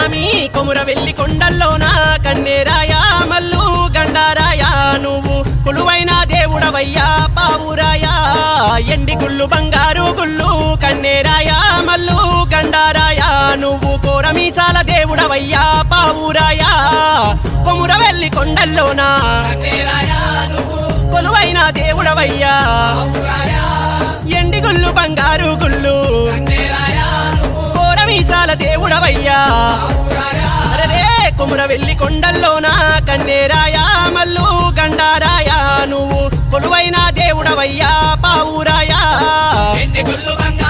స్వామి కొముర వెల్లి కొండల్లోన కన్నేరాయా మల్లు గండారాయా నువ్వు కొలువైన దేవుడవయ్యా పావురాయా ఎండి గుళ్ళు బంగారు గుళ్ళు కన్నేరాయా మల్లు గండారాయా నువ్వు కోరమీసాల దేవుడవయ్యా పావురాయా కొముర వెల్లి కొండల్లోన కొలువైన దేవుడవయ్యా ఎండి గుళ్ళు బంగారు గుళ్ళు కోరమీసాల దేవుడవయ్యా అరే కొముర వెల్లి కొండల్లోన కన్నేరాయా మల్లు గండారాయా నువ్వు కొలువైన దేవుడవయ్యా పావురాయా ఎండి గుళ్ళు బంగారు